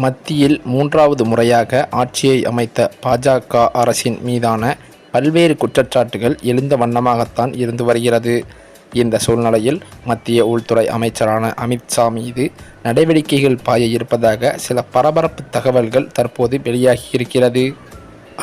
மத்தியில் 3வது முறையாக ஆட்சியை அமைத்த பாஜக அரசின் மீதான பல்வேறு குற்றச்சாட்டுகள் எழுந்த வண்ணமாகத்தான் இருந்து வருகிறது. இந்த சூழ்நிலையில் மத்திய உள்துறை அமைச்சரான அமித்ஷா மீது நடவடிக்கைகள் பாய இருப்பதாக சில பரபரப்பு தகவல்கள் தற்போது வெளியாகியிருக்கிறது.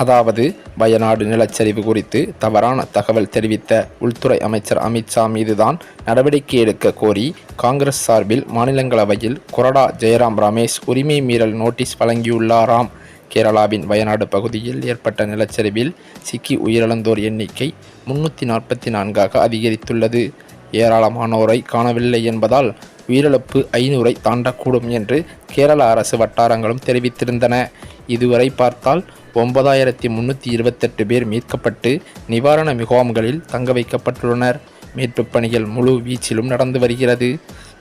அதாவது, வயநாடு நிலச்சரிவு குறித்து தவறான தகவல் தெரிவித்த உள்துறை அமைச்சர் அமித்ஷா மீதுதான் நடவடிக்கை எடுக்க கோரி காங்கிரஸ் சார்பில் மாநிலங்களவையில் கொறடா ஜெயராம் ரமேஷ் உரிமை மீறல் நோட்டீஸ் வழங்கியுள்ளாராம். கேரளாவின் வயநாடு பகுதியில் ஏற்பட்ட நிலச்சரிவில் சிக்கி உயிரிழந்தோர் எண்ணிக்கை 344ஆக அதிகரித்துள்ளது. ஏராளமானோரை காணவில்லை என்பதால் உயிரிழப்பு 500ஐ தாண்டக்கூடும் என்று கேரள அரசு வட்டாரங்களும் தெரிவித்திருந்தன. இதுவரை பார்த்தால் 9328 பேர் மீட்கப்பட்டு நிவாரண முகாம்களில் தங்க வைக்கப்பட்டுள்ளனர். மீட்புப் பணிகள் முழு வீச்சிலும் நடந்து வருகிறது.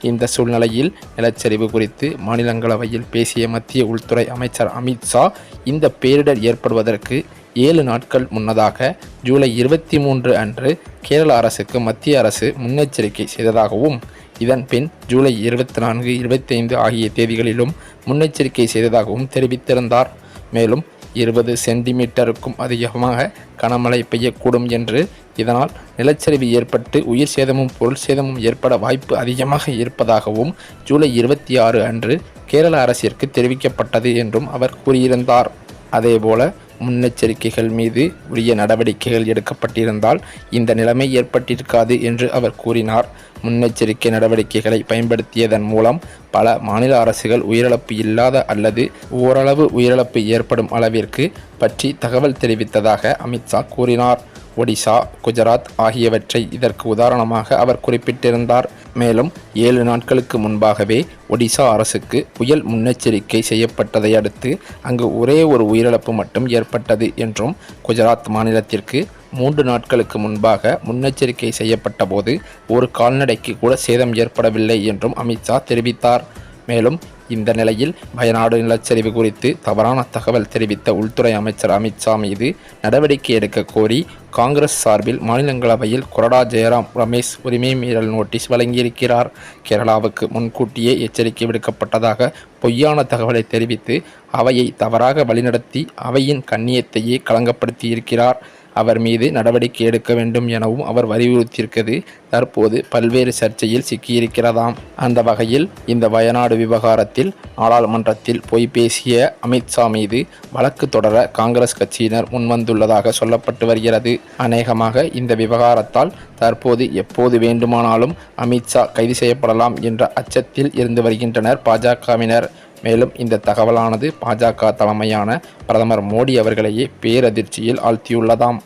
இந்த சூழ்நிலையில் நிலச்சரிவு குறித்து மாநிலங்களவையில் பேசிய மத்திய உள்துறை அமைச்சர் அமித்ஷா, இந்த பேரிடர் ஏற்படுவதற்கு 7 நாட்கள் முன்னதாக ஜூலை 23 அன்று கேரள அரசுக்கு மத்திய அரசு முன்னெச்சரிக்கை செய்ததாகவும், இதன் பின் ஜூலை 24, 25 ஆகிய தேதிகளிலும் முன்னெச்சரிக்கை செய்ததாகவும் தெரிவித்திருந்தார். மேலும் 20 சென்டிமீட்டருக்கும் அதிகமாக கனமழை பெய்யக்கூடும் என்று, இதனால் நிலச்சரிவு ஏற்பட்டு உயிர் சேதமும் பொருள் சேதமும் ஏற்பட வாய்ப்பு அதிகமாக இருப்பதாகவும் ஜூலை 26 அன்று கேரள அரசிற்கு தெரிவிக்கப்பட்டது என்றும் அவர் கூறியிருந்தார். அதேபோல முன்னெச்சரிக்கைகள் மீது உரிய நடவடிக்கைகள் எடுக்கப்பட்டிருந்தால் இந்த நிலைமை ஏற்பட்டிருக்காது என்று அவர் கூறினார். முன்னெச்சரிக்கை நடவடிக்கைகளை பயன்படுத்தியதன் மூலம் பல மாநில அரசுகள் உயிரிழப்பு இல்லாத அல்லது ஓரளவு உயிரிழப்பு ஏற்படும் அளவிற்கு பற்றி தகவல் தெரிவித்ததாக அமித்ஷா கூறினார். ஒடிசா, குஜராத் ஆகியவற்றை இதற்கு உதாரணமாக அவர் குறிப்பிட்டிருந்தார். மேலும் 7 நாட்களுக்கு முன்பாகவே ஒடிசா அரசுக்கு புயல் முன்னெச்சரிக்கை செய்யப்பட்டதை அடுத்து அங்கு ஒரே ஒரு உயிரிழப்பு மட்டும் ஏற்பட்டது என்றும், குஜராத் மாநிலத்திற்கு 3 நாட்களுக்கு முன்பாக முன்னெச்சரிக்கை செய்யப்பட்ட போது ஒரு கால்நடைக்கு கூட சேதம் ஏற்படவில்லை என்றும் அமித்ஷா தெரிவித்தார். மேலும் இந்த நிலையில் வயநாடு நிலச்சரிவு குறித்து தவறான தகவல் தெரிவித்த உள்துறை அமைச்சர் அமித்ஷா மீது நடவடிக்கை எடுக்க கோரி காங்கிரஸ் சார்பில் மாநிலங்களவையில் கொறடா ஜெயராம் ரமேஷ் உரிமை மீறல் நோட்டீஸ் வழங்கியிருக்கிறார். கேரளாவுக்கு முன்கூட்டியே எச்சரிக்கை விடுக்கப்பட்டதாக பொய்யான தகவலை தெரிவித்து அவையை தவறாக வழிநடத்தி அவையின் கண்ணியத்தையே களங்கப்படுத்தியிருக்கிறார். அவர் மீது நடவடிக்கை எடுக்க வேண்டும் எனவும் அவர் வலியுறுத்தியிருக்கிறது தற்போது பல்வேறு சர்ச்சையில் சிக்கியிருக்கிறதாம். அந்த வகையில் இந்த வயநாடு விவகாரத்தில் நாடாளுமன்றத்தில் போய் பேசிய அமித்ஷா மீது வழக்கு தொடர காங்கிரஸ் கட்சியினர் முன்வந்துள்ளதாக சொல்லப்பட்டு வருகிறது. அநேகமாக இந்த விவகாரத்தால் தற்போது எப்போது வேண்டுமானாலும் அமித்ஷா கைது செய்யப்படலாம் என்ற அச்சத்தில் இருந்து வருகின்றனர் பாஜகவினர். மேலும் இந்த தகவலானது பாஜக தலைமையான பிரதமர் மோடி அவர்களையே பேரதிர்ச்சியில் ஆழ்த்தியுள்ளதாம்.